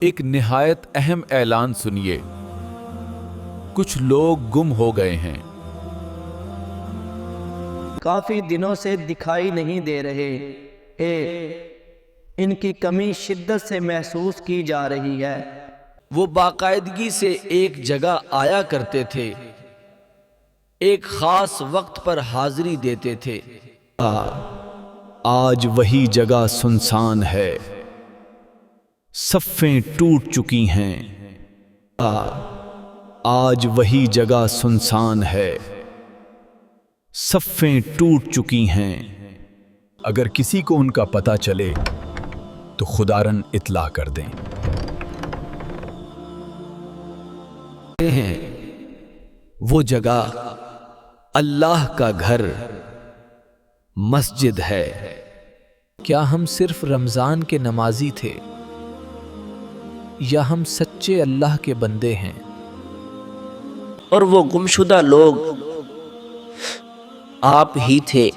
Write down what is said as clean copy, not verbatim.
ایک نہایت اہم اعلان سنیے۔ کچھ لوگ گم ہو گئے ہیں۔ کافی دنوں سے دکھائی نہیں دے رہے۔ ان کی کمی شدت سے محسوس کی جا رہی ہے۔ وہ باقاعدگی سے ایک جگہ آیا کرتے تھے، ایک خاص وقت پر حاضری دیتے تھے۔ آج وہی جگہ سنسان ہے، صفیں ٹوٹ چکی ہیں۔ آج وہی جگہ سنسان ہے، صفیں ٹوٹ چکی ہیں۔ اگر کسی کو ان کا پتہ چلے تو خداراً اطلاع کر دیں۔ وہ جگہ اللہ کا گھر مسجد ہے۔ کیا ہم صرف رمضان کے نمازی تھے یا ہم سچے اللہ کے بندے ہیں؟ اور وہ گمشدہ لوگ آپ ہی تھے۔